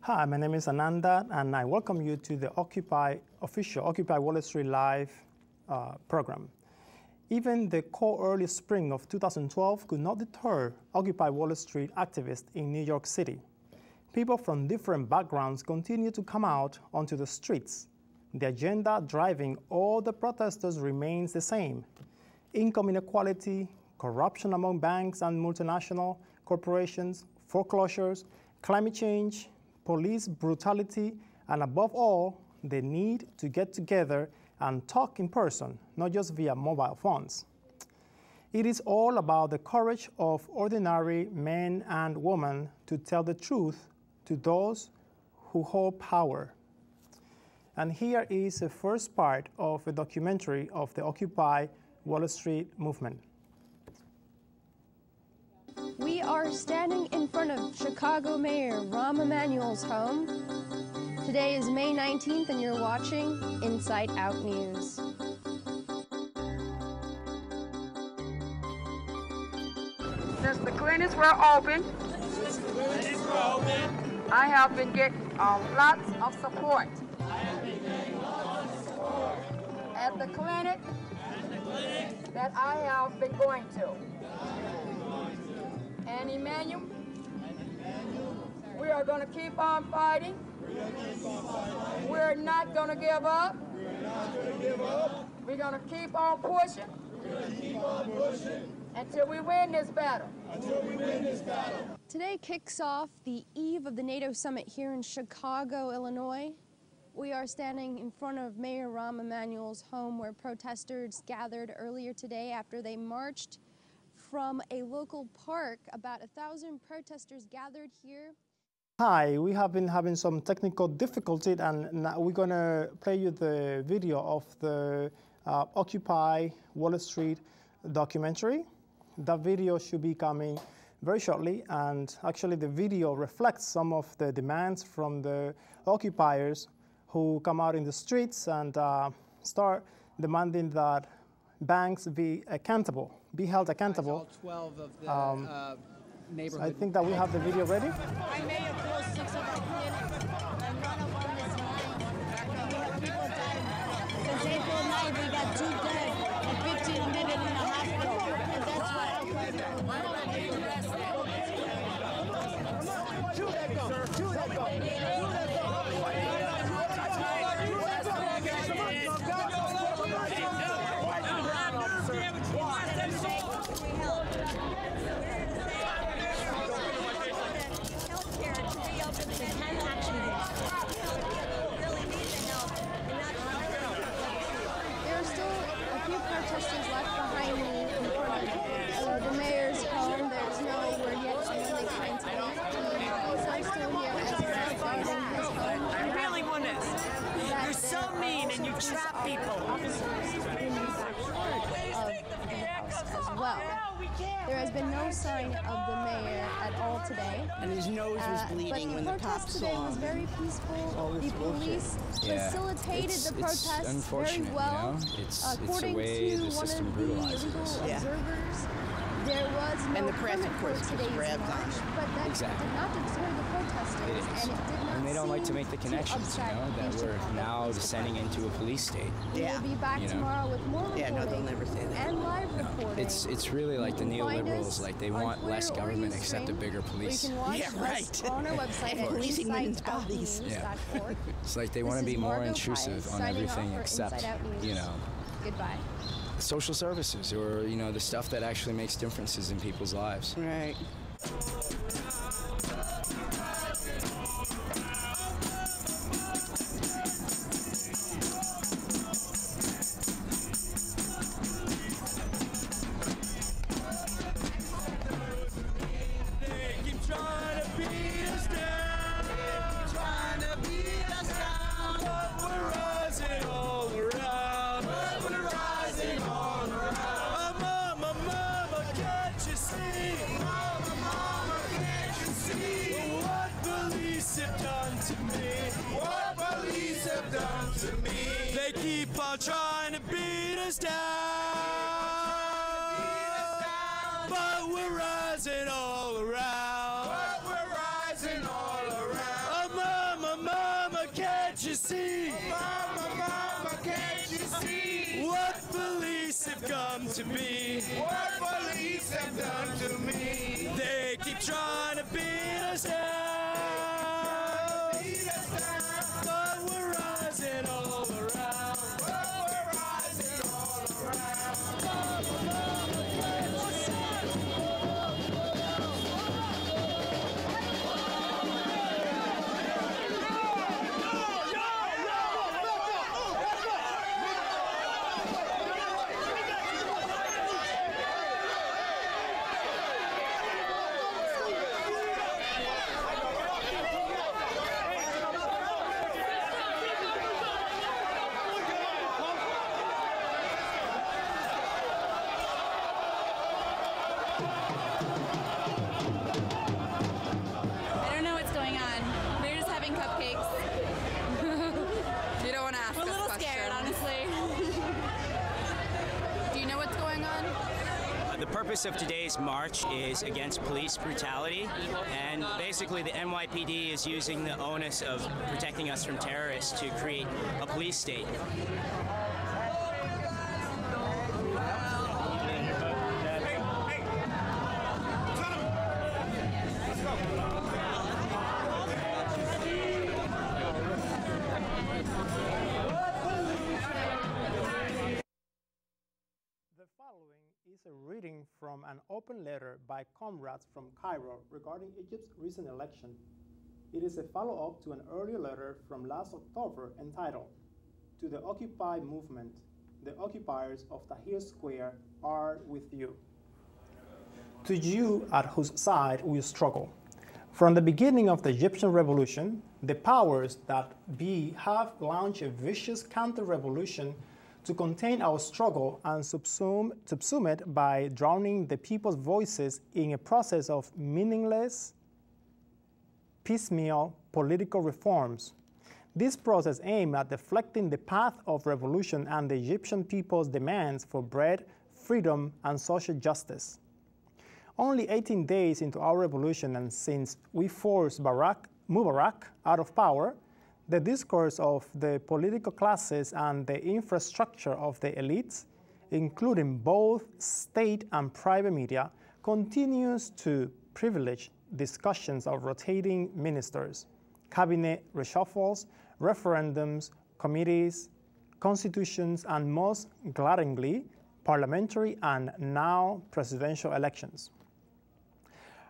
Hi, my name is Ananda, and I welcome you to the official Occupy Wall Street Live program. Even the cold early spring of 2012 could not deter Occupy Wall Street activists in New York City. People from different backgrounds continue to come out onto the streets. The agenda driving all the protesters remains the same: income inequality, corruption among banks and multinational corporations, foreclosures, climate change, police brutality, and above all, the need to get together and talk in person, not just via mobile phones. It is all about the courage of ordinary men and women to tell the truth to those who hold power. And here is the first part of a documentary of the Occupy Wall Street movement. We are standing in front of Chicago Mayor Rahm Emanuel's home. Today is May 19th and you're watching Inside Out News. Since the clinics were open, I have been getting lots of support. At the clinic that I have been going to. And Emmanuel, we are going to keep on fighting. We're not going to give up. We're going to keep on pushing. Until we win this battle. Today kicks off the eve of the NATO summit here in Chicago, Illinois. We are standing in front of Mayor Rahm Emanuel's home where protesters gathered earlier today after they marched from a local park. About 1,000 protesters gathered here. Hi, we have been having some technical difficulty, and now we're going to play you the video of the Occupy Wall Street documentary. That video should be coming very shortly, and actually the video reflects some of the demands from the occupiers who come out in the streets and start demanding that banks be held accountable. All 12 of the neighborhood. I think that we have the video ready. I may have closed 6 of our clinics, and none of them is lying. We have people dying. Since April 9th, we got 2 dead and 15 admitted in the hospital. And that's why I'm fighting. Chew that gum. Chew that gum. Protesters left behind me in front of the mayor's home. There's no word yet to when they plan to leave. So I'm still here as he's guarding his home. I really want this. You're so mean and you trap people. Officers in the backyard of the house as well. There has been no sign of the mayor at all today. And his nose was bleeding when the cops saw him. The protest today was very peaceful. The police facilitated the protests very well. You know? It's According the way to the system one of the brutalizes legal us. observers, there was no And the press, permit of course, for today's grabbed on march, it. but that Exactly. did not deter the protesters, It is. and it did not And they don't like to seem make the connections, you upset know, that the we're Chicago now Police descending Department. into a police state. Yeah. We'll be back You know. tomorrow with more reporting. Yeah, no, they'll never say that. And live reporting. It's really like the You can find neoliberals, us like they on want Twitter less or government Ustream, except a bigger or police. you can watch Yeah, us right. on our website And at policing women's bodies. insideoutnews.org. It's like they This want to is be more Margot intrusive Pius on signing everything off for except, Inside Out News. you know, Goodbye. social services or, you know, the stuff that actually makes differences in people's lives. Right. They keep on trying to beat us down, but we're rising all around. But we're rising all around. to be. What police have done to me. They keep trying to beat us down. But we're rising all around. The purpose of today's march is against police brutality, and basically the NYPD is using the onus of protecting us from terrorists to create a police state. Is a reading from an open letter by comrades from Cairo regarding Egypt's recent election. It is a follow-up to an earlier letter from last October entitled, "To the Occupy Movement, the occupiers of Tahrir Square are with you. To you at whose side we struggle. From the beginning of the Egyptian revolution, the powers that be have launched a vicious counter-revolution to contain our struggle and subsume it by drowning the people's voices in a process of meaningless, piecemeal political reforms. This process aimed at deflecting the path of revolution and the Egyptian people's demands for bread, freedom, and social justice. Only 18 days into our revolution, and since we forced Mubarak out of power, the discourse of the political classes and the infrastructure of the elites, including both state and private media, continues to privilege discussions of rotating ministers, cabinet reshuffles, referendums, committees, constitutions, and most glaringly, parliamentary and now presidential elections.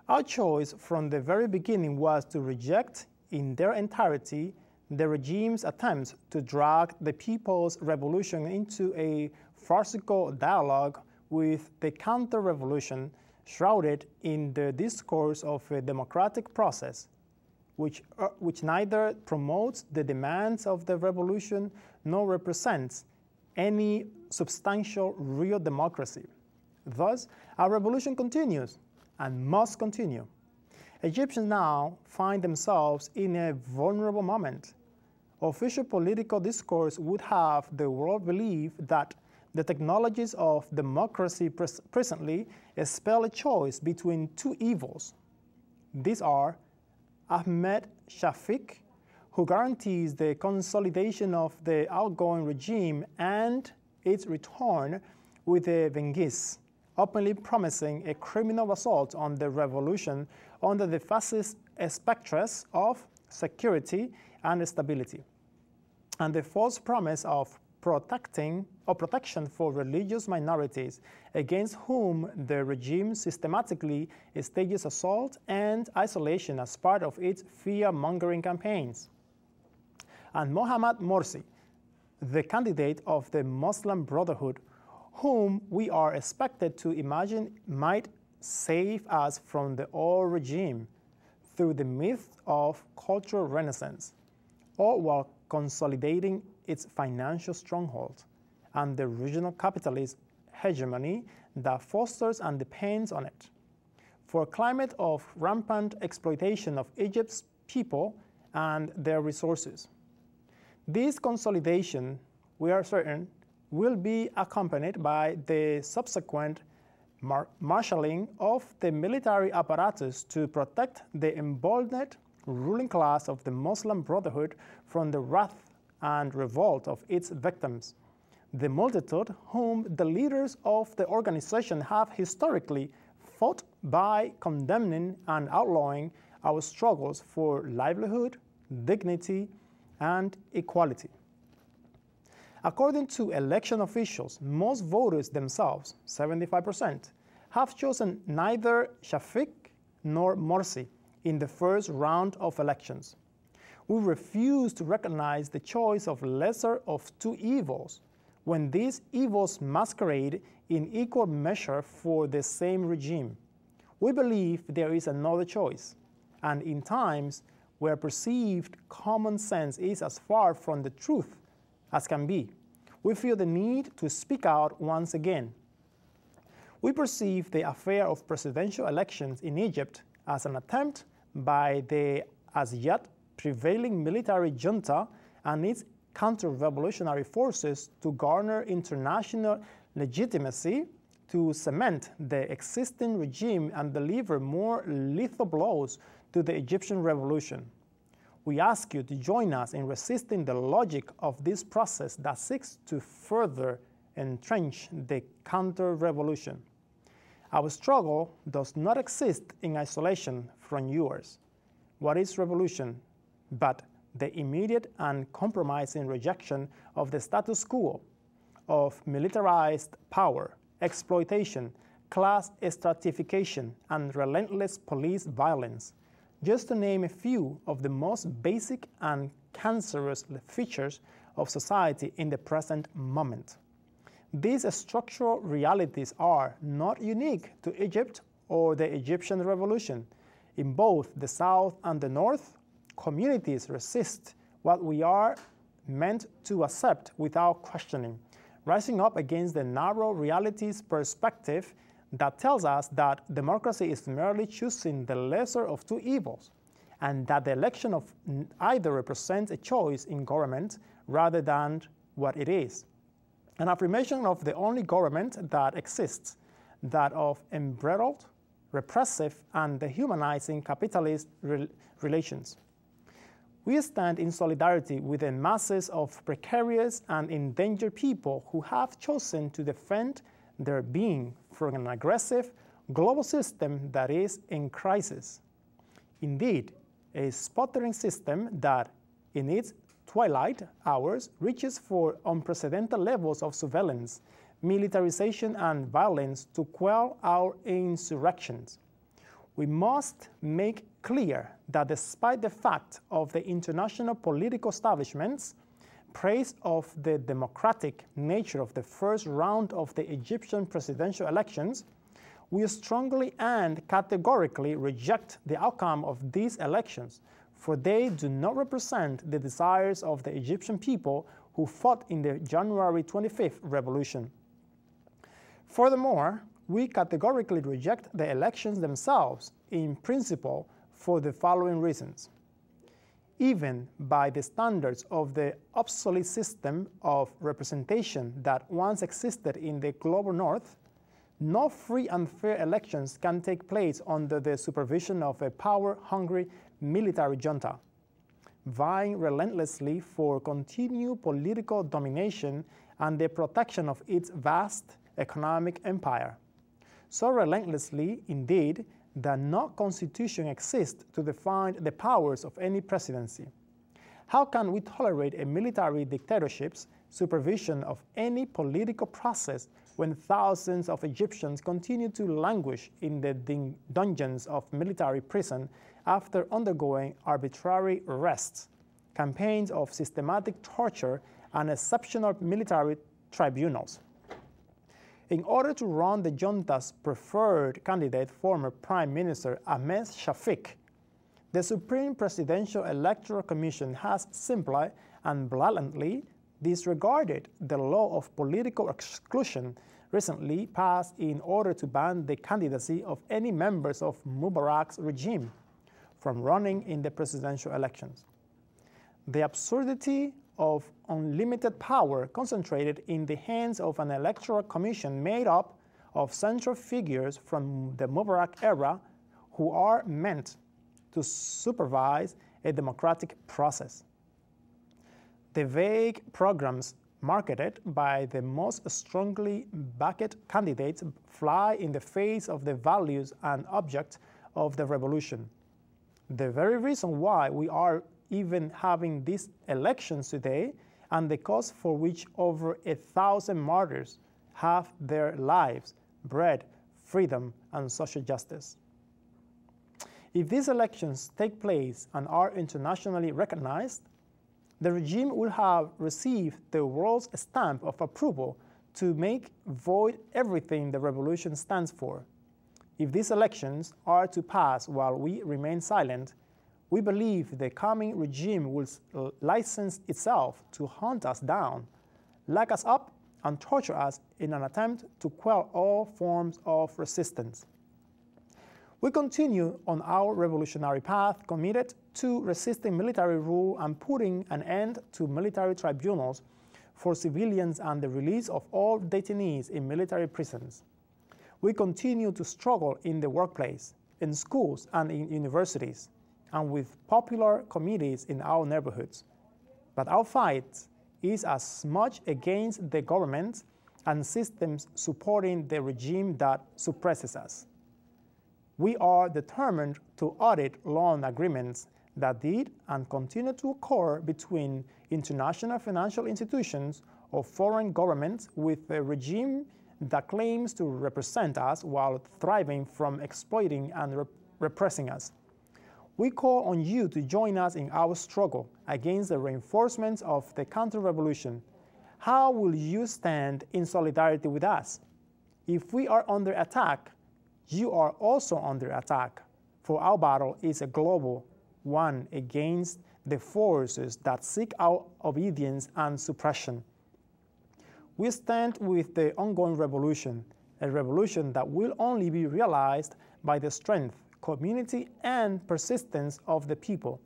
Our choice from the very beginning was to reject in their entirety the regime's attempts to drag the people's revolution into a farcical dialogue with the counter-revolution shrouded in the discourse of a democratic process, which neither promotes the demands of the revolution nor represents any substantial real democracy. Thus, our revolution continues and must continue. Egyptians now find themselves in a vulnerable moment. Official political discourse would have the world believe that the technologies of democracy presently spell a choice between two evils. These are Ahmed Shafiq, who guarantees the consolidation of the outgoing regime and its return with a Venghis, openly promising a criminal assault on the revolution under the fascist spectres of security and stability, and the false promise of protection for religious minorities against whom the regime systematically stages assault and isolation as part of its fear-mongering campaigns. And Mohamed Morsi, the candidate of the Muslim Brotherhood, whom we are expected to imagine might save us from the old regime through the myth of cultural renaissance, all while consolidating its financial stronghold and the regional capitalist hegemony that fosters and depends on it. For a climate of rampant exploitation of Egypt's people and their resources. This consolidation, we are certain, will be accompanied by the subsequent marshalling of the military apparatus to protect the emboldened ruling class of the Muslim Brotherhood from the wrath and revolt of its victims. the multitude whom the leaders of the organization have historically fought by condemning and outlawing our struggles for livelihood, dignity, and equality. According to election officials, most voters themselves, 75%, have chosen neither Shafik nor Morsi in the first round of elections. We refuse to recognize the choice of lesser of two evils when these evils masquerade in equal measure for the same regime. We believe there is another choice, and in times where perceived common sense is as far from the truth as can be, we feel the need to speak out once again. We perceive the affair of presidential elections in Egypt as an attempt by the as yet prevailing military junta and its counter-revolutionary forces to garner international legitimacy, to cement the existing regime and deliver more lethal blows to the Egyptian revolution. We ask you to join us in resisting the logic of this process that seeks to further entrench the counter-revolution. Our struggle does not exist in isolation from yours. What is revolution but the immediate and uncompromising rejection of the status quo, of militarized power, exploitation, class stratification, and relentless police violence, just to name a few of the most basic and cancerous features of society in the present moment. These structural realities are not unique to Egypt or the Egyptian revolution. In both the South and the North, communities resist what we are meant to accept without questioning, rising up against the narrow realities perspective that tells us that democracy is merely choosing the lesser of two evils, and that the election of either represents a choice in government rather than what it is. An affirmation of the only government that exists, that of embroiled, repressive, and dehumanizing capitalist relations. We stand in solidarity with the masses of precarious and endangered people who have chosen to defend their being from an aggressive global system that is in crisis. Indeed, a sputtering system that, in its twilight hours, reaches for unprecedented levels of surveillance, militarization, and violence to quell our insurrections. We must make clear that despite the fact of the international political establishment's praise of the democratic nature of the first round of the Egyptian presidential elections, we strongly and categorically reject the outcome of these elections, for they do not represent the desires of the Egyptian people who fought in the January 25th revolution. Furthermore, we categorically reject the elections themselves in principle for the following reasons. Even by the standards of the obsolete system of representation that once existed in the global north, no free and fair elections can take place under the supervision of a power-hungry military junta, vying relentlessly for continued political domination and the protection of its vast economic empire. So relentlessly, indeed, that no constitution exists to define the powers of any presidency. How can we tolerate a military dictatorship's supervision of any political process when thousands of Egyptians continue to languish in the dungeons of military prison after undergoing arbitrary arrests, campaigns of systematic torture, and exceptional military tribunals? In order to run the junta's preferred candidate, former Prime Minister Ahmed Shafik, the Supreme Presidential Electoral Commission has simply and blatantly disregarded the law of political exclusion recently passed in order to ban the candidacy of any members of Mubarak's regime from running in the presidential elections. The absurdity of unlimited power concentrated in the hands of an electoral commission made up of central figures from the Mubarak era who are meant to supervise a democratic process. The vague programs marketed by the most strongly backed candidates, fly in the face of the values and objects of the revolution. The very reason why we are even having these elections today, and the cause for which over 1,000 martyrs have their lives, bread, freedom, and social justice. If these elections take place and are internationally recognized, the regime will have received the world's stamp of approval to make void everything the revolution stands for. If these elections are to pass while we remain silent, we believe the coming regime will license itself to hunt us down, lock us up, and torture us in an attempt to quell all forms of resistance. We continue on our revolutionary path, committed to resisting military rule and putting an end to military tribunals for civilians and the release of all detainees in military prisons. We continue to struggle in the workplace, in schools and in universities, and with popular committees in our neighborhoods. But our fight is as much against the government and systems supporting the regime that suppresses us. We are determined to audit loan agreements that did and continue to occur between international financial institutions or foreign governments with a regime that claims to represent us while thriving from exploiting and repressing us. We call on you to join us in our struggle against the reinforcement of the counter-revolution. How will you stand in solidarity with us? If we are under attack, you are also under attack, for our battle is a global one against the forces that seek our obedience and suppression. We stand with the ongoing revolution, a revolution that will only be realized by the strength, community, and persistence of the people,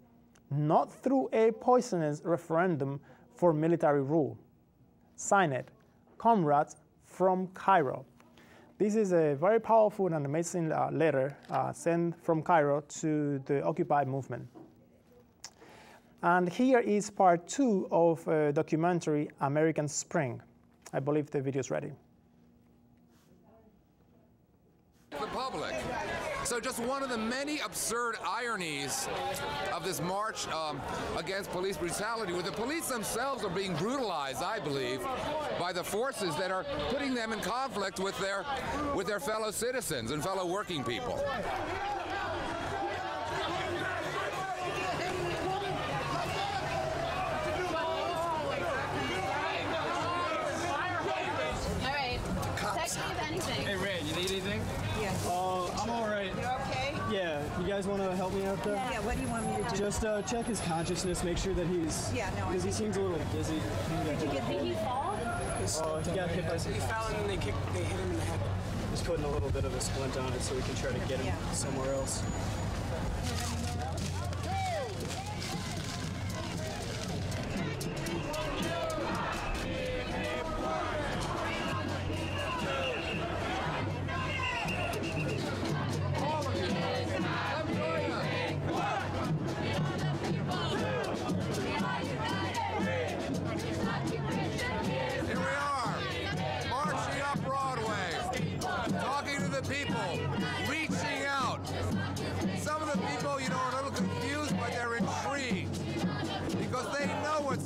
not through a poisonous referendum for military rule. Signed, Comrades from Cairo. This is a very powerful and amazing letter sent from Cairo to the Occupy movement. And here is part 2 of a documentary, American Spring. I believe the video is ready. The public. So just one of the many absurd ironies of this march against police brutality, where the police themselves are being brutalized, I believe, by the forces that are putting them in conflict with their fellow citizens and fellow working people. Hey Ray, you need anything? Yeah. I'm all right. You okay? Yeah. You guys want to help me out there? Yeah. What do you want me to do? Just check his consciousness, make sure that he's. Yeah. No. Because he seems a little dizzy. Did he fall? Oh, he got hit by some. He fell and they hit him in the head. Just putting a little bit of a splint on it so we can try to get him somewhere else.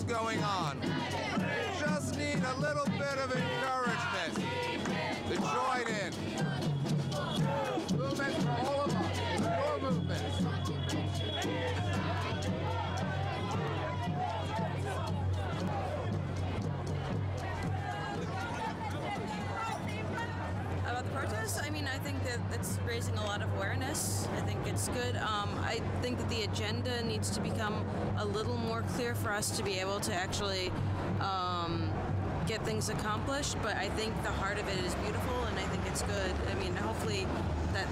Going on. Just need a little bit of encouragement to join in. Movement for all of us. Your movement. About the protest, I mean, I think that it's raising a lot of awareness. I think it's good. I think that the agenda needs to become a little more clear for us to be able to actually get things accomplished, but I think the heart of it is beautiful, and I think it's good. I mean, hopefully that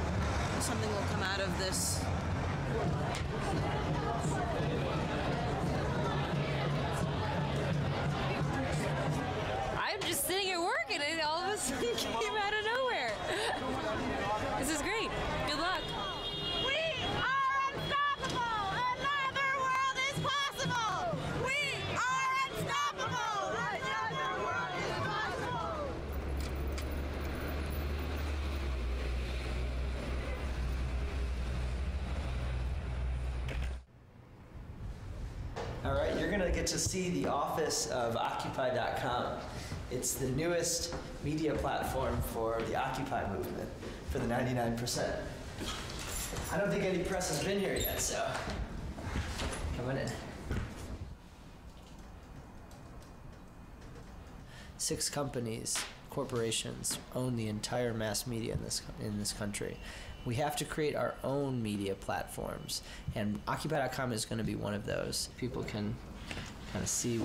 something will come out of this. I'm just sitting at work and it all of a sudden came out of nowhere. This is great. Good luck. We are unstoppable! Another world is possible! We are unstoppable! to get to see the office of Occupy.com. It's the newest media platform for the Occupy movement, for the 99%. I don't think any press has been here yet, so come on in. 6 companies, corporations, own the entire mass media in this country. We have to create our own media platforms, and Occupy.com is going to be one of those. People can kind of see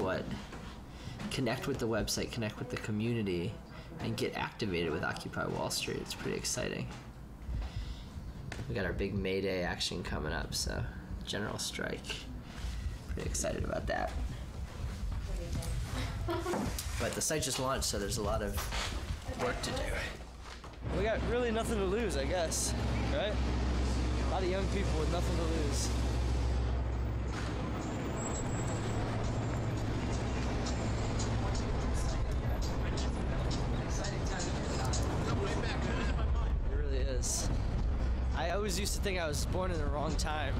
connect with the website, connect with the community, and get activated with Occupy Wall Street. It's pretty exciting. We got our big May Day action coming up, so general strike. Pretty excited about that. But the site just launched, so there's a lot of work to do. We got really nothing to lose, I guess, right? A lot of young people with nothing to lose. It really is. I always used to think I was born in the wrong time.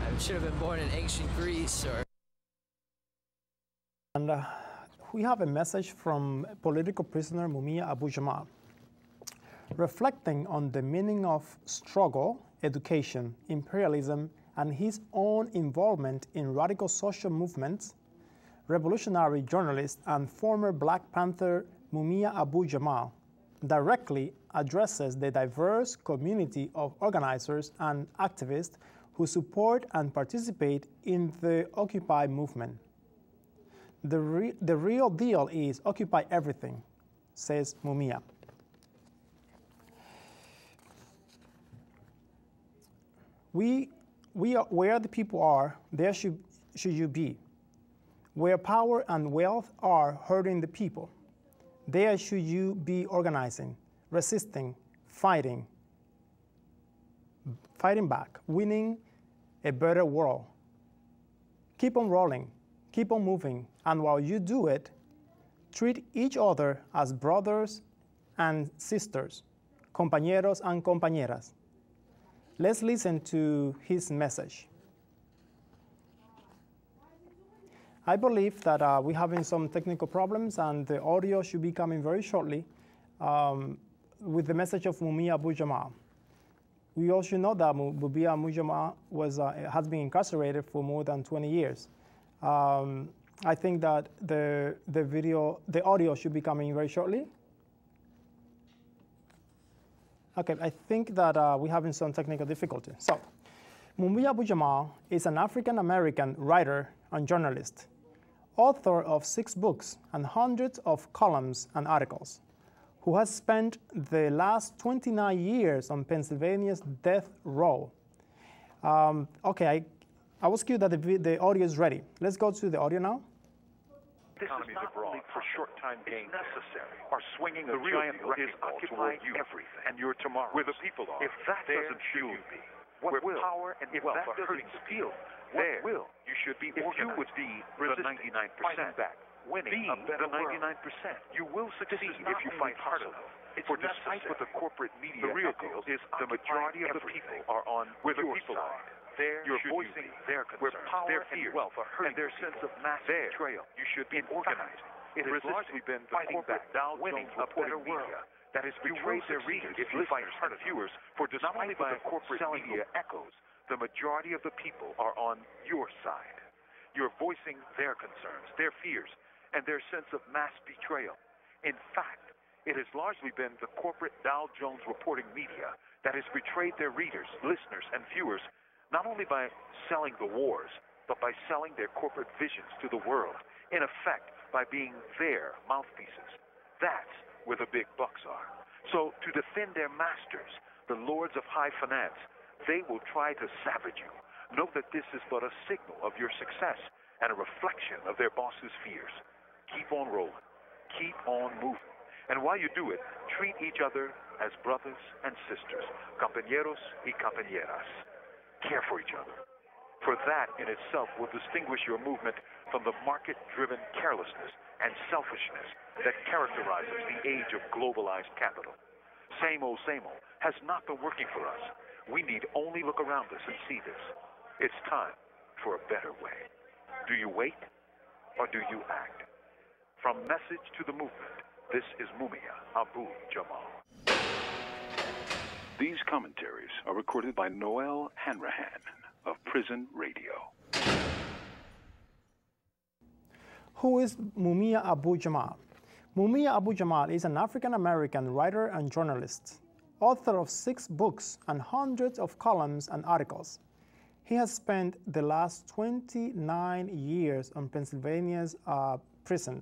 I should have been born in ancient Greece or... And we have a message from political prisoner Mumia Abu-Jamal, reflecting on the meaning of struggle, education, imperialism, and his own involvement in radical social movements. Revolutionary journalist and former Black Panther Mumia Abu-Jamal directly addresses the diverse community of organizers and activists who support and participate in the Occupy movement. The real deal is occupy everything, says Mumia. We are, where the people are, there should you be. Where power and wealth are hurting the people, there should you be organizing, resisting, fighting back, winning a better world. Keep on rolling, keep on moving, and while you do it, treat each other as brothers and sisters, compañeros and compañeras. Let's listen to his message. I believe that we're having some technical problems, and the audio should be coming very shortly with the message of Mumia Abu-Jamal. We also know that Mumia Abu-Jamal has been incarcerated for more than 20 years. I think that the audio should be coming very shortly. Okay, I think that we're having some technical difficulty. So, Mumia Abu-Jamal is an African-American writer and journalist, author of 6 books and hundreds of columns and articles, who has spent the last 29 years on Pennsylvania's death row. Okay, I was cute that the audio is ready. Let's go to the audio now. This is not only for short-time gains necessary. Are swinging a giant wrecking ball toward you everything and your tomorrow. Where the people are. If that doesn't fuel you, what will? Power and wealth are hurting the people. What will? You should be organized. If you would be the 99% back, winning the 99%. You will succeed if you fight hard enough. For despite what the corporate media, the real deal is the majority of the people are on where the people are. There you're voicing their concerns, power their fears, and wealth are hurting, and their sense of mass betrayal. You should be organized. It has largely been the corporate Dow Jones reporting media that has betrayed their readers, if you fight hard and viewers, for despite what the corporate media echoes, the majority of the people are on your side. You're voicing their concerns, their fears, and their sense of mass betrayal. In fact, it has largely been the corporate Dow Jones reporting media that has betrayed their readers, listeners, and viewers, not only by selling the wars, but by selling their corporate visions to the world, in effect, by being their mouthpieces. That's where the big bucks are. So, to defend their masters, the lords of high finance, they will try to savage you. Know that this is but a signal of your success and a reflection of their bosses' fears. Keep on rolling. Keep on moving. And while you do it, treat each other as brothers and sisters, compañeros y compañeras. Care for each other. For that in itself will distinguish your movement from the market-driven carelessness and selfishness that characterizes the age of globalized capital. Same old has not been working for us. We need only look around us and see this. It's time for a better way. Do you wait or do you act? From Message to the Movement, this is Mumia Abu-Jamal. These commentaries are recorded by Noel Hanrahan of Prison Radio. Who is Mumia Abu-Jamal? Mumia Abu-Jamal is an African-American writer and journalist, author of 6 books and hundreds of columns and articles. He has spent the last 29 years on Pennsylvania's prison.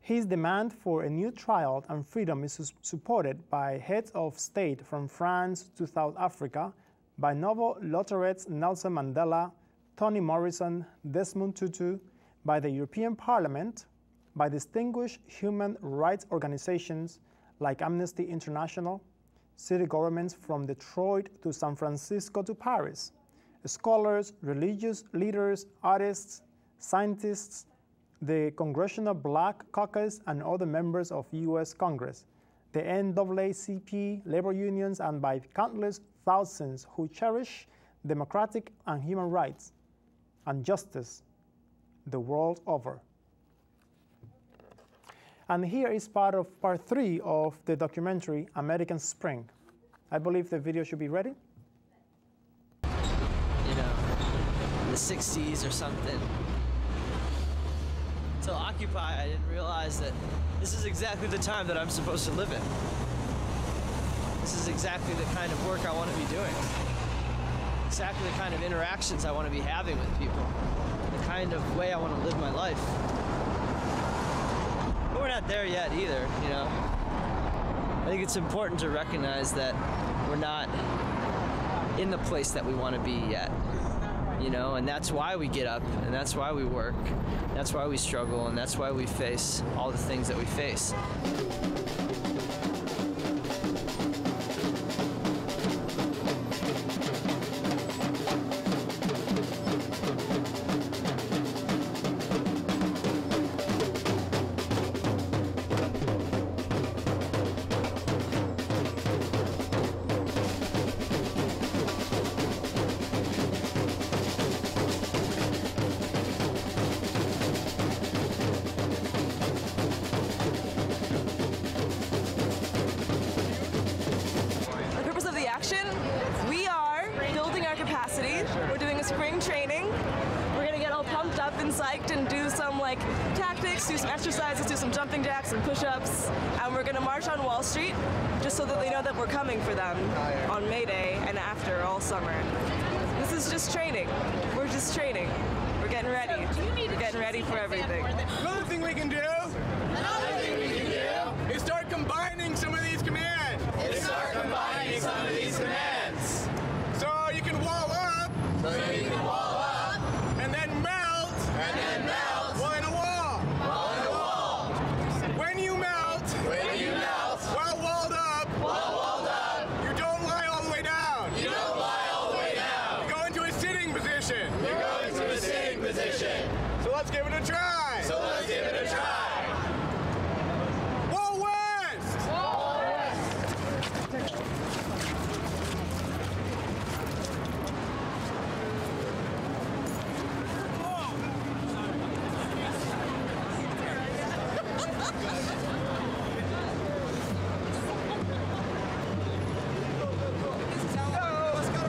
His demand for a new trial and freedom is supported by heads of state from France to South Africa, by Nobel laureates Nelson Mandela, Toni Morrison, Desmond Tutu, by the European Parliament, by distinguished human rights organizations like Amnesty International, city governments from Detroit to San Francisco to Paris, scholars, religious leaders, artists, scientists, the Congressional Black Caucus, and other members of U.S. Congress, the NAACP, labor unions, and by countless thousands who cherish democratic and human rights and justice the world over. And here is part 3 of the documentary American Spring. I believe the video should be ready. You know, in the 60s or something. Until Occupy, I didn't realize that this is exactly the time that I'm supposed to live in. This is exactly the kind of work I want to be doing. Exactly the kind of interactions I want to be having with people. The kind of way I want to live my life. But we're not there yet either, you know. I think it's important to recognize that we're not in the place that we want to be yet. You know, and that's why we get up, and that's why we work, that's why we struggle, and that's why we face all the things that we face. Do some exercises, do some jumping jacks and push-ups, and we're going to march on Wall Street just so that they know that we're coming for them on May Day and after all summer. This is just training. We're just training. We're getting ready. We're getting ready for everything. Another thing we can do is start combining some of these commands. So you can wall up. And then melt. Well, in a wall. When you melt, while walled up, you don't lie all the way down. You go into a sitting position. So let's give it a try. Wall west.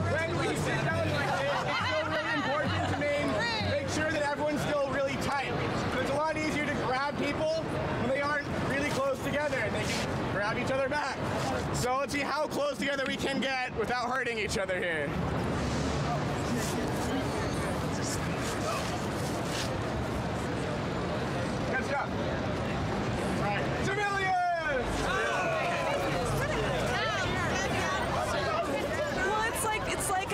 When we sit down like this, it's still really important to make sure that everyone's still really tight. So it's a lot easier to grab people when they aren't really close together, and they can grab each other back. So let's see how close together we can get without hurting each other here. Good stuff. All right, civilians! Well, it's like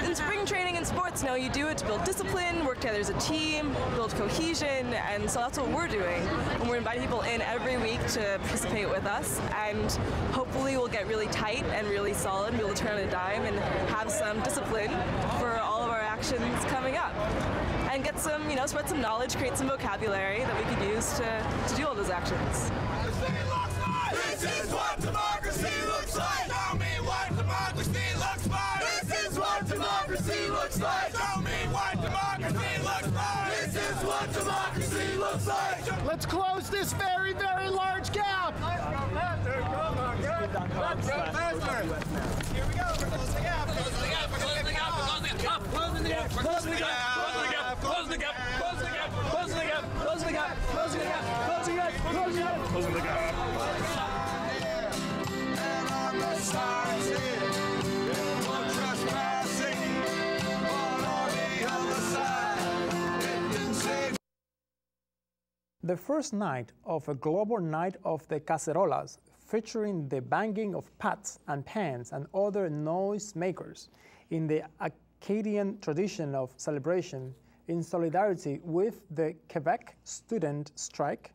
in spring training in sports, you do it to build discipline, work together as a team, build cohesion, and so that's what we're doing. And we're inviting people in every week to participate with us, and hopefully we'll get really tight and really solid, be able to turn on a dime and have some discipline for all of our actions coming up. And get some, spread some knowledge, create some vocabulary that we could use to do all those actions. This is what democracy looks like. Tell me what democracy looks like. This is what democracy looks like. Tell me what democracy looks like. Let's close this very, very large gap. Faster, come on, guys. Faster. Here we go. We're closing the gap. Closing the gap. We're closing the gap. Closing the gap. Closing the gap. Closing the gap. Closing the gap. Closing the gap. Closing the gap. Closing the gap. Closing the gap. Closing the gap. Closing the gap. And on the sides here, no trespassing. But on the other side, it can save. The first night of a global night of the cacerolas, featuring the banging of pots and pans and other noise makers in the Acadian tradition of celebration in solidarity with the Quebec student strike.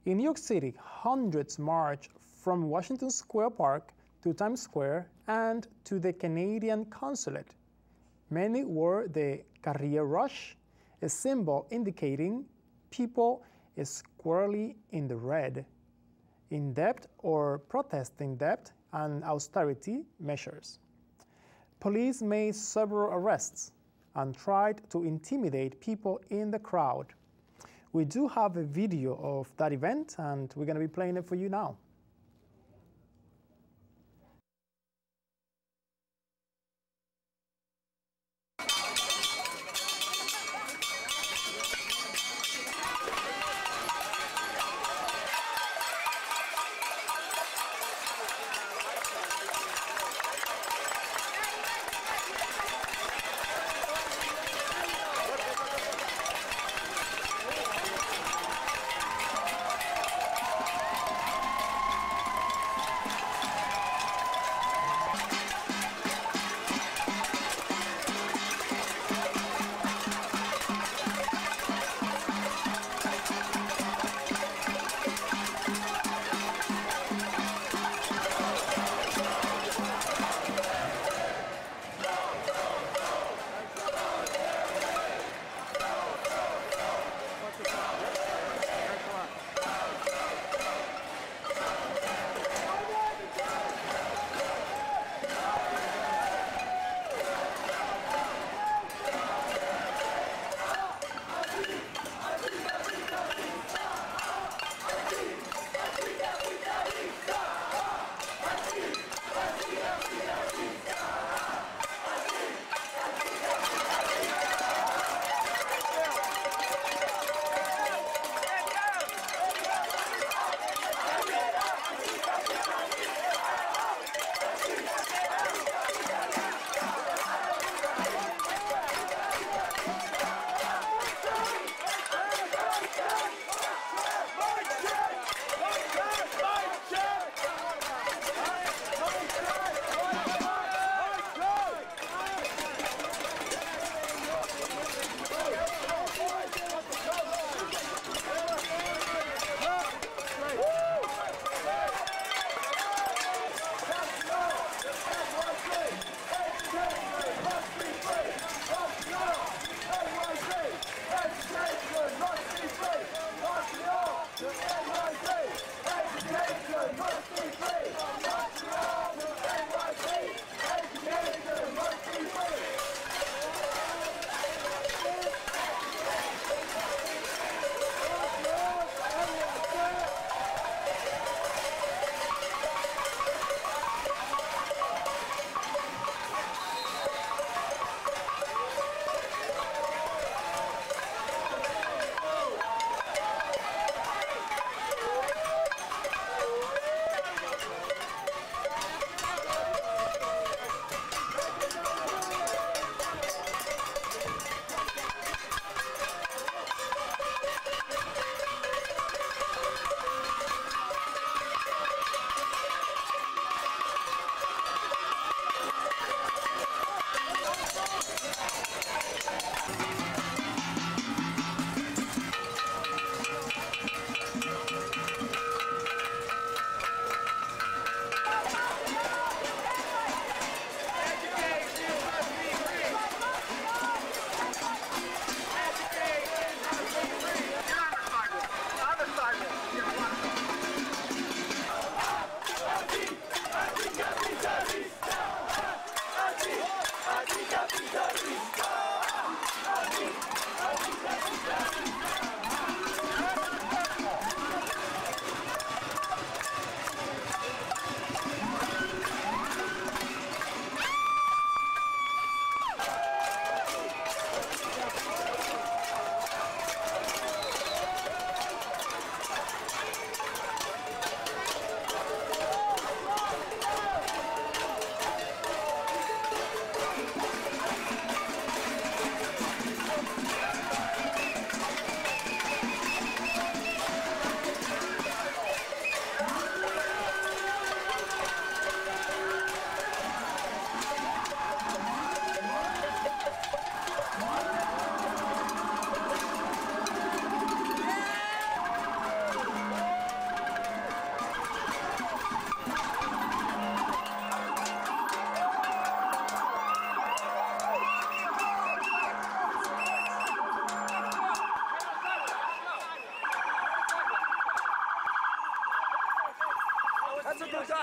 In New York City, hundreds marched from Washington Square Park to Times Square and to the Canadian consulate. Many wore the Carrier Rush, a symbol indicating people squarely in the red, in debt or protesting debt and austerity measures. Police made several arrests and tried to intimidate people in the crowd. We do have a video of that event, and we're going to be playing it for you now.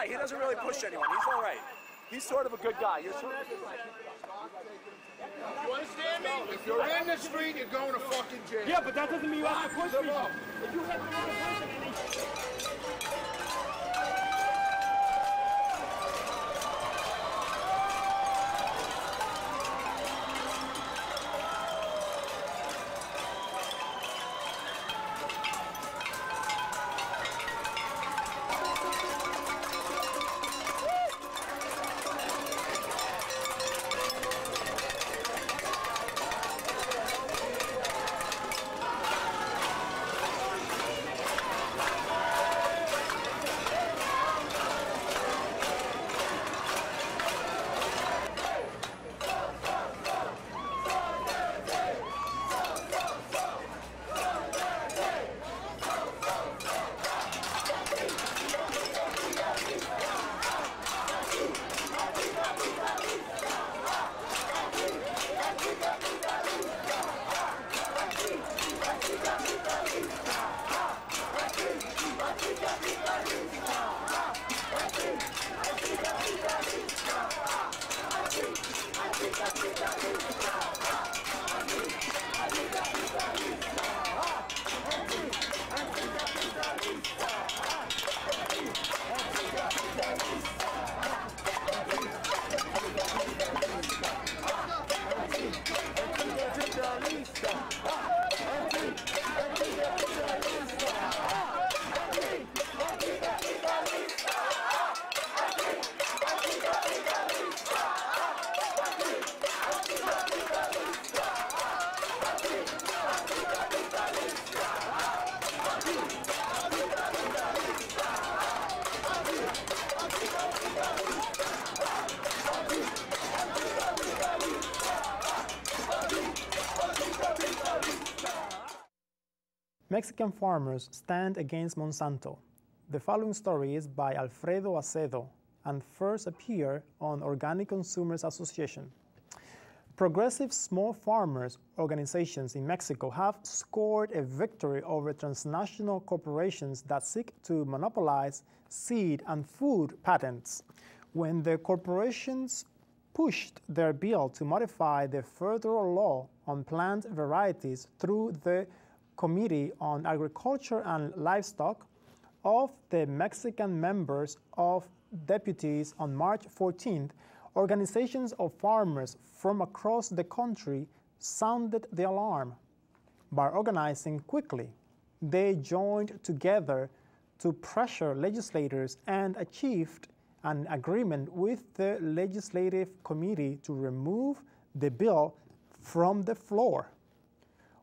He doesn't really push anyone. He's all right. He's sort of a good guy. You're sort of a good guy. You understand me? If you're in the street, you're going to fucking jail. Yeah, but that doesn't mean you have to push people. If you have another person and Mexican farmers stand against Monsanto. The following story is by Alfredo Acedo and first appeared on Organic Consumers Association. Progressive small farmers organizations in Mexico have scored a victory over transnational corporations that seek to monopolize seed and food patents. When the corporations pushed their bill to modify the federal law on plant varieties through the Committee on Agriculture and Livestock of the Mexican members of deputies on March 14th, organizations of farmers from across the country sounded the alarm. By organizing quickly, they joined together to pressure legislators and achieved an agreement with the Legislative Committee to remove the bill from the floor.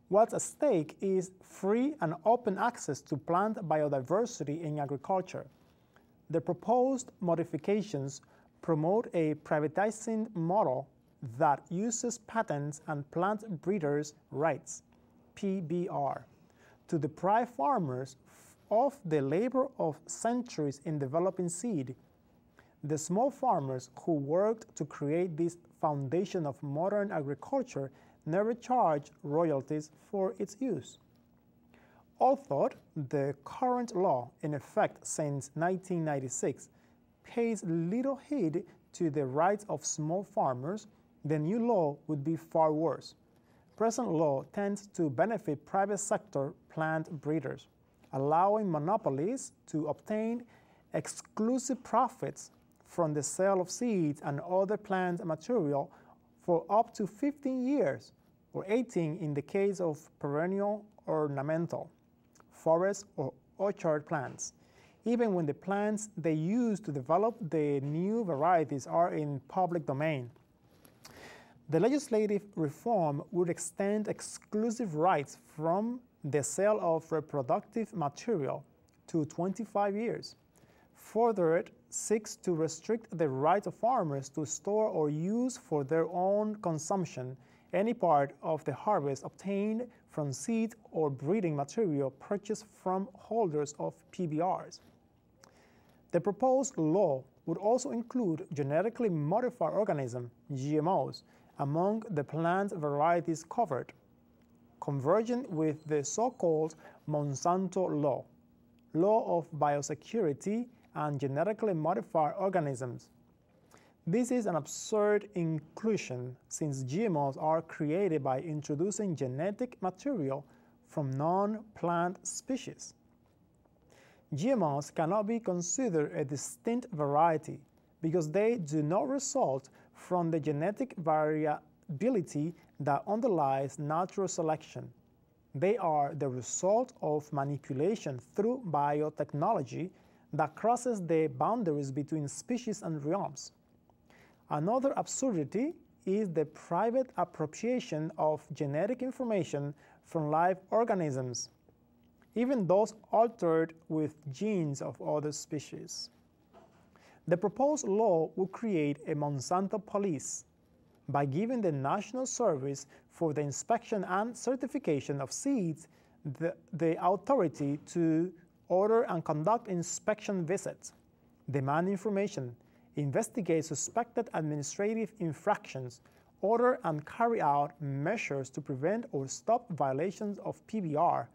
What's at stake is free and open access to plant biodiversity in agriculture. The proposed modifications promote a privatizing model that uses patents and plant breeders' rights, PBR, to deprive farmers of the labor of centuries in developing seed. The small farmers who worked to create this foundation of modern agriculture never charged royalties for its use. Although the current law, in effect since 1996, pays little heed to the rights of small farmers, the new law would be far worse. Present law tends to benefit private sector plant breeders, allowing monopolies to obtain exclusive profits from the sale of seeds and other plant material for up to 15 years, or 18 in the case of perennial ornamental, forest or orchard plants, even when the plants they use to develop the new varieties are in public domain. The legislative reform would extend exclusive rights from the sale of reproductive material to 25 years. Further, it seeks to restrict the right of farmers to store or use for their own consumption any part of the harvest obtained from seed or breeding material purchased from holders of PBRs. The proposed law would also include genetically modified organisms, GMOs, among the plant varieties covered, convergent with the so-called Monsanto Law, Law of Biosecurity and genetically modified organisms. This is an absurd inclusion since GMOs are created by introducing genetic material from non-plant species. GMOs cannot be considered a distinct variety because they do not result from the genetic variability that underlies natural selection. They are the result of manipulation through biotechnology that crosses the boundaries between species and realms. Another absurdity is the private appropriation of genetic information from live organisms, even those altered with genes of other species. The proposed law would create a Monsanto police by giving the National Service for the Inspection and Certification of Seeds the authority to order and conduct inspection visits, demand information, investigate suspected administrative infractions, order and carry out measures to prevent or stop violations of PBR,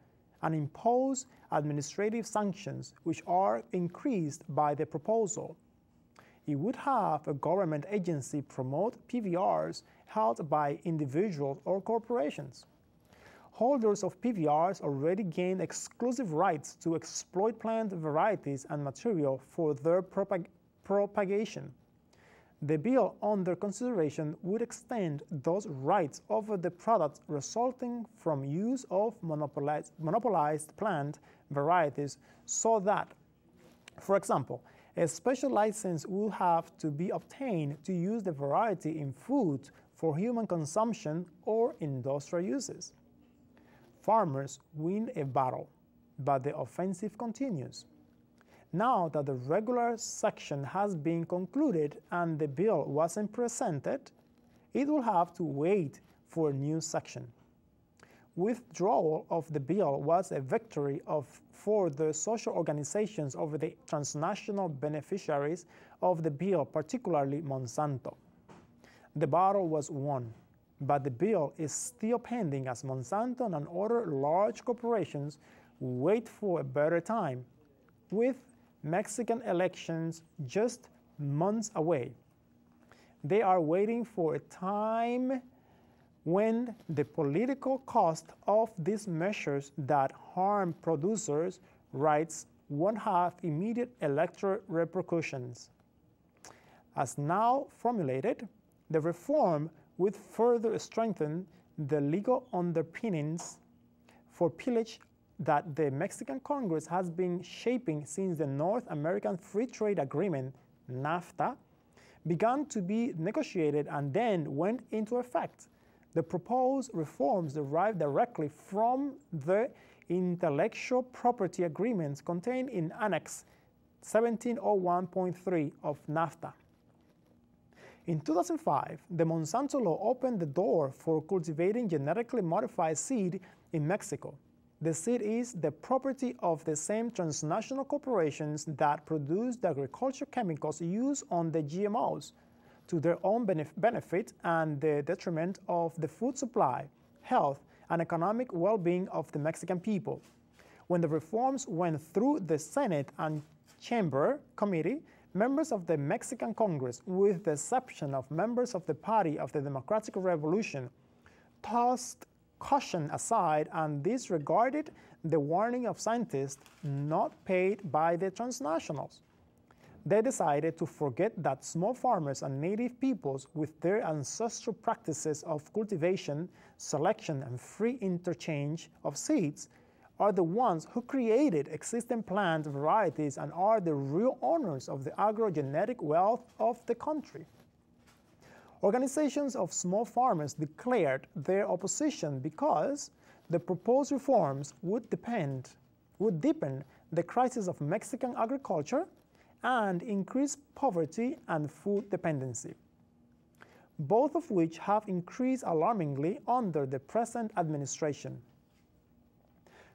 and impose administrative sanctions, which are increased by the proposal. It would have a government agency promote PBRs held by individuals or corporations. Holders of PBRs already gain exclusive rights to exploit plant varieties and material for their propagation. The bill under consideration would extend those rights over the products resulting from use of monopolized plant varieties so that, for example, a special license will have to be obtained to use the variety in food for human consumption or industrial uses. Farmers win a battle, but the offensive continues. Now that the regular section has been concluded and the bill wasn't presented, it will have to wait for a new section. Withdrawal of the bill was a victory for the social organizations over the transnational beneficiaries of the bill, particularly Monsanto. The battle was won, but the bill is still pending as Monsanto and other large corporations wait for a better time, with Mexican elections just months away. They are waiting for a time when the political cost of these measures that harm producers' rights won't have immediate electoral repercussions. As now formulated, the reform would further strengthen the legal underpinnings for pillage that the Mexican Congress has been shaping since the North American Free Trade Agreement, NAFTA, began to be negotiated and then went into effect. The proposed reforms derive directly from the intellectual property agreements contained in Annex 1701.3 of NAFTA. In 2005, the Monsanto law opened the door for cultivating genetically modified seed in Mexico. The seed is the property of the same transnational corporations that produce the agricultural chemicals used on the GMOs, to their own benefit and the detriment of the food supply, health, and economic well-being of the Mexican people. When the reforms went through the Senate and Chamber Committee, members of the Mexican Congress, with the exception of members of the Party of the Democratic Revolution, tossed caution aside and disregarded the warning of scientists not paid by the transnationals. They decided to forget that small farmers and native peoples with their ancestral practices of cultivation, selection, and free interchange of seeds are the ones who created existing plant varieties and are the real owners of the agrogenetic wealth of the country. Organizations of small farmers declared their opposition because the proposed reforms would deepen the crisis of Mexican agriculture and increase poverty and food dependency, both of which have increased alarmingly under the present administration.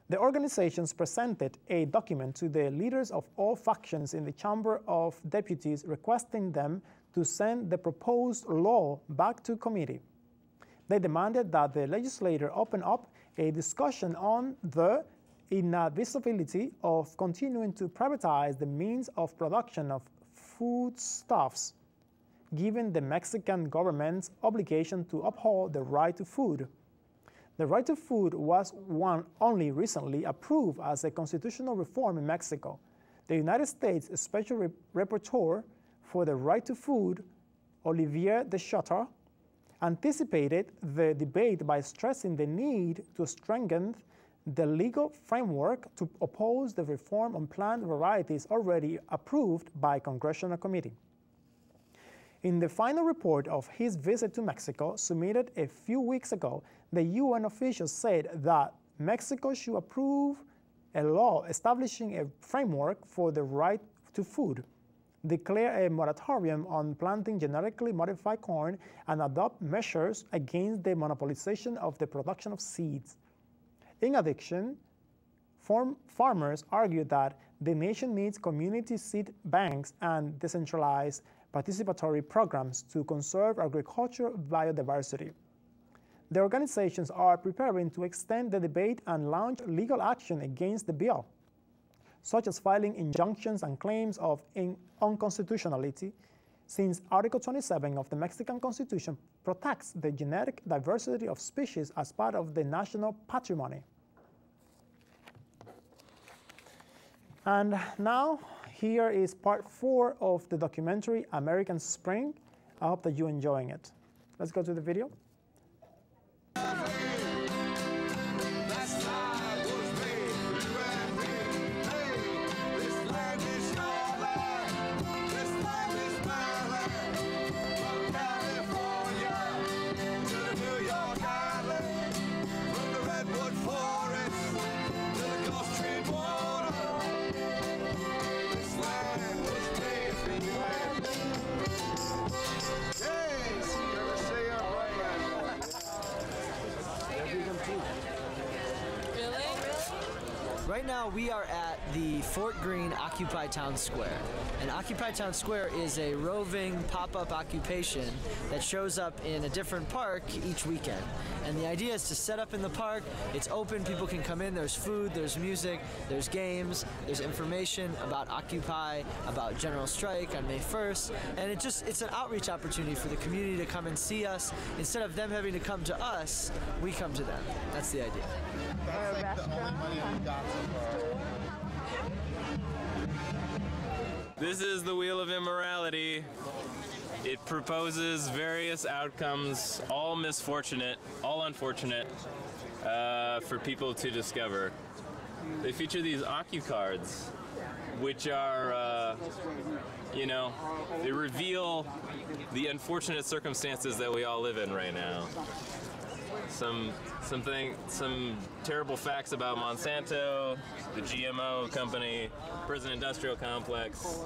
The organizations presented a document to the leaders of all factions in the Chamber of Deputies requesting them to send the proposed law back to committee. They demanded that the legislature open up a discussion on the inadvisability of continuing to privatize the means of production of foodstuffs, given the Mexican government's obligation to uphold the right to food. The right to food was only recently approved as a constitutional reform in Mexico. The United States Special Rapporteur for the right to food, Olivier de Schutter, anticipated the debate by stressing the need to strengthen the legal framework to oppose the reform on plant varieties already approved by Congressional Committee. In the final report of his visit to Mexico, submitted a few weeks ago, the UN official said that Mexico should approve a law establishing a framework for the right to food, declare a moratorium on planting genetically modified corn, and adopt measures against the monopolization of the production of seeds. In addition, farmers argue that the nation needs community seed banks and decentralized participatory programs to conserve agricultural biodiversity. The organizations are preparing to extend the debate and launch legal action against the bill, such as filing injunctions and claims of unconstitutionality, since Article 27 of the Mexican Constitution protects the genetic diversity of species as part of the national patrimony. And now, here is part 4 of the documentary American Spring. I hope that you're enjoying it. Let's go to the video. Right now we are at the Fort Greene Occupy Town Square. And Occupy Town Square is a roving pop-up occupation that shows up in a different park each weekend. And the idea is to set up in the park, it's open, people can come in, there's food, there's music, there's games, there's information about Occupy, about General Strike on May 1st, and it's an outreach opportunity for the community to come and see us. Instead of them having to come to us, we come to them. That's the idea. This is the Wheel of Immorality. It proposes various outcomes, all misfortunate, all unfortunate, for people to discover. They feature these OccuCards, which are, they reveal the unfortunate circumstances that we all live in right now. Some terrible facts about Monsanto, the GMO company, prison industrial complex,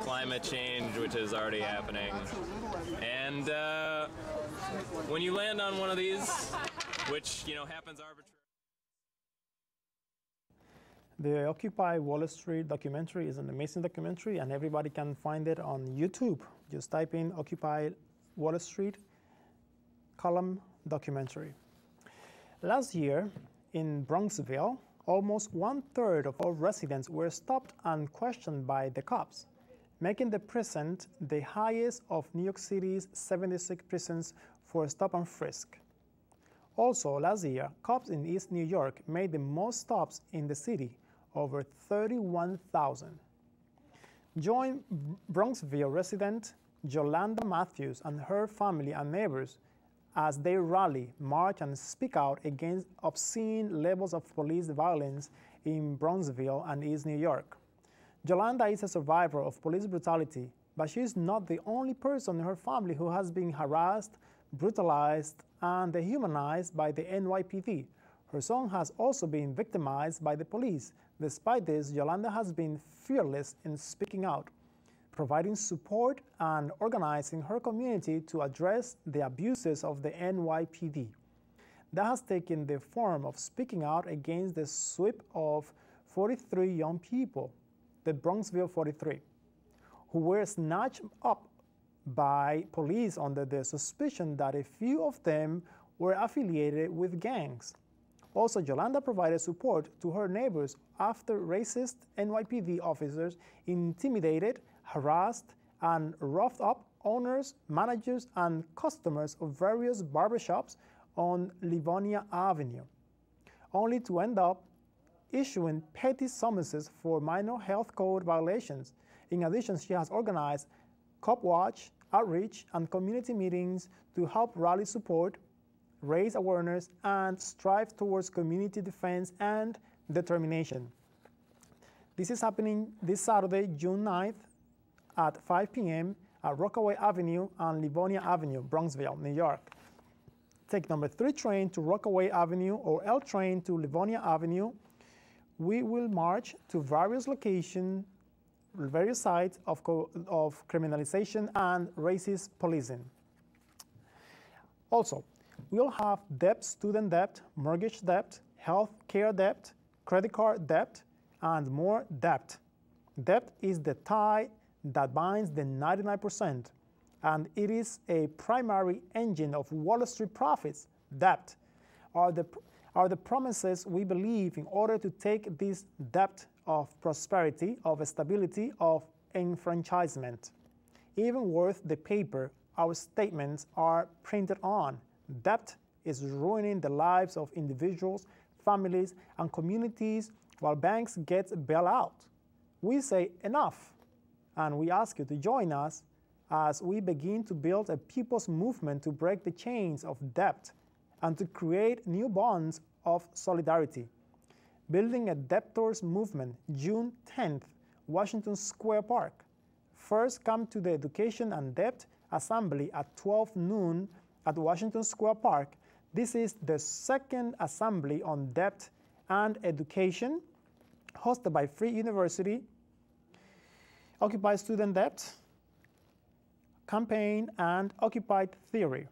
climate change, which is already happening. And when you land on one of these, which happens arbitrarily. The Occupy Wall Street documentary is an amazing documentary, and everybody can find it on YouTube. Just type in Occupy Wall Street column documentary. Last year in Bronxville, almost 1/3 of all residents were stopped and questioned by the cops, making the prison the highest of New York City's 76 prisons for stop and frisk. Also, last year, cops in East New York made the most stops in the city, over 31,000. Join Bronxville resident Yolanda Matthews and her family and neighbors as they rally, march, and speak out against obscene levels of police violence in Bronxville and East New York. Yolanda is a survivor of police brutality, but she is not the only person in her family who has been harassed, brutalized, and dehumanized by the NYPD. Her son has also been victimized by the police. Despite this, Yolanda has been fearless in speaking out, providing support and organizing her community to address the abuses of the NYPD. That has taken the form of speaking out against the sweep of 43 young people, the Bronxville 43, who were snatched up by police under the suspicion that a few of them were affiliated with gangs. Also, Yolanda provided support to her neighbors after racist NYPD officers intimidated, harassed, and roughed up owners, managers, and customers of various barbershops on Livonia Avenue, only to end up issuing petty summonses for minor health code violations. In addition, she has organized Cop Watch, outreach, and community meetings to help rally support, raise awareness, and strive towards community defense and determination. This is happening this Saturday, June 9th at 5 p.m. at Rockaway Avenue and Livonia Avenue, Bronxville, New York. Take number 3 train to Rockaway Avenue or L train to Livonia Avenue. We will march to various locations, various sites of criminalization and racist policing. Also, we'll have debt, student debt, mortgage debt, health care debt, credit card debt, and more debt. Debt is the tie that binds the 99%, and it is a primary engine of Wall Street profits. Debt are the promises we believe in order to take this debt of prosperity, of stability, of enfranchisement. Even worth the paper our statements are printed on. Debt is ruining the lives of individuals, families, and communities while banks get bailout. We say enough, and we ask you to join us as we begin to build a people's movement to break the chains of debt and to create new bonds of solidarity. Building a debtors movement, June 10th, Washington Square Park. First, come to the Education and Debt Assembly at 12 noon at Washington Square Park. This is the second assembly on debt and education, hosted by Free University, Occupy Student Debt, Campaign, and Occupied Theory.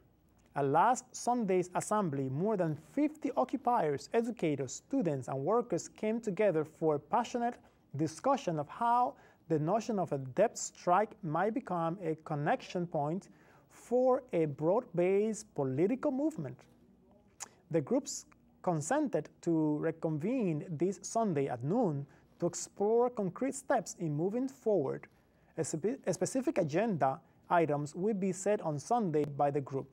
At last Sunday's assembly, more than 50 occupiers, educators, students, and workers came together for a passionate discussion of how the notion of a debt strike might become a connection point for a broad-based political movement. The groups consented to reconvene this Sunday at noon to explore concrete steps in moving forward. A specific agenda items will be set on Sunday by the group.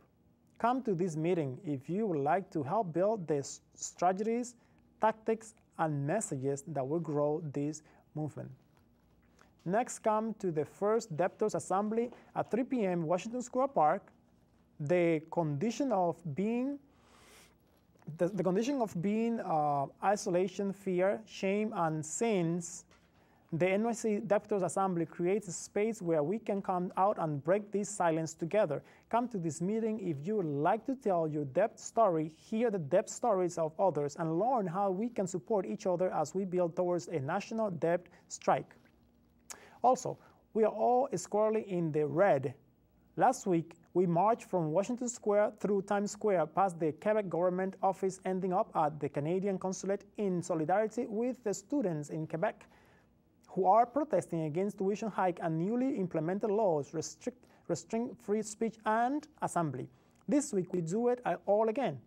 Come to this meeting if you would like to help build the strategies, tactics, and messages that will grow this movement. Next, come to the first Debtors Assembly at 3 p.m. Washington Square Park. The condition of being isolation, fear, shame, and sins. The NYC Debtors Assembly creates a space where we can come out and break this silence together. Come to this meeting if you would like to tell your debt story, hear the debt stories of others, and learn how we can support each other as we build towards a national debt strike. Also, we are all squarely in the red. Last week, we marched from Washington Square through Times Square past the Quebec government office, ending up at the Canadian consulate in solidarity with the students in Quebec who are protesting against tuition hike and newly implemented laws restrict free speech and assembly. This week we do it all again.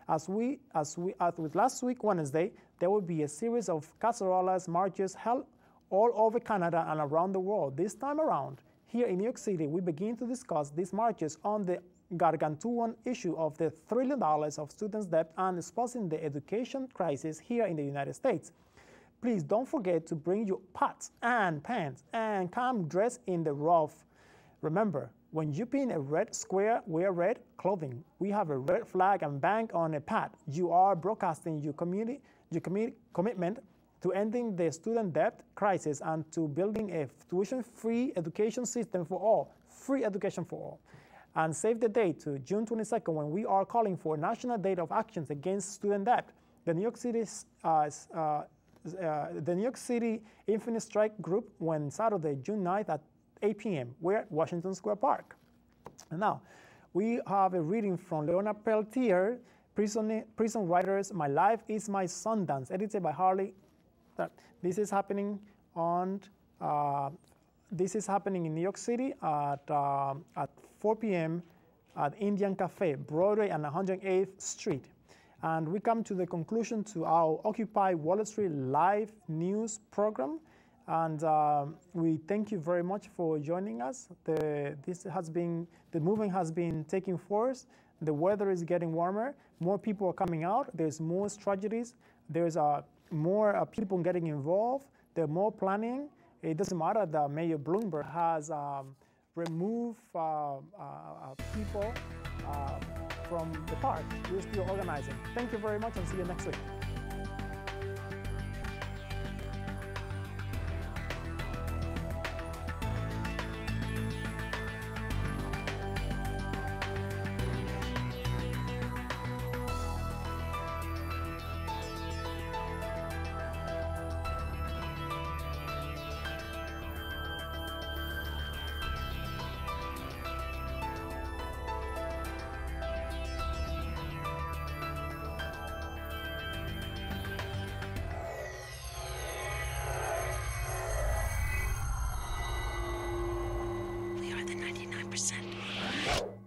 As with last week Wednesday, there will be a series of cacerolas marches held all over Canada and around the world. This time around, here in New York City, we begin to discuss these marches on the gargantuan issue of the $1 trillion of students' debt and exposing the education crisis here in the United States. Please don't forget to bring your pots and pans and come dressed in the rough. Remember, when you pin a red square, wear red clothing. We have a red flag and bang on a pad. You are broadcasting your commitment to ending the student debt crisis and to building a tuition-free education system for all, free education for all. And save the date to June 22nd when we are calling for a national day of actions against student debt. The New York City Infinite Strike Group went Saturday, June 9th at 8 p.m. We're at Washington Square Park. And now, we have a reading from Leona Peltier, Prison Writers, My Life is My Sundance, edited by Harley. This is happening in New York City at 4 p.m. at Indian Cafe, Broadway and 108th Street. And we come to the conclusion to our Occupy Wall Street live news program. And we thank you very much for joining us. The movement has been taking force. The weather is getting warmer. More people are coming out. There's more strategies. There's more people getting involved. There's more planning. It doesn't matter that Mayor Bloomberg has removed people from the park. We're still organizing. Thank you very much, and see you next week.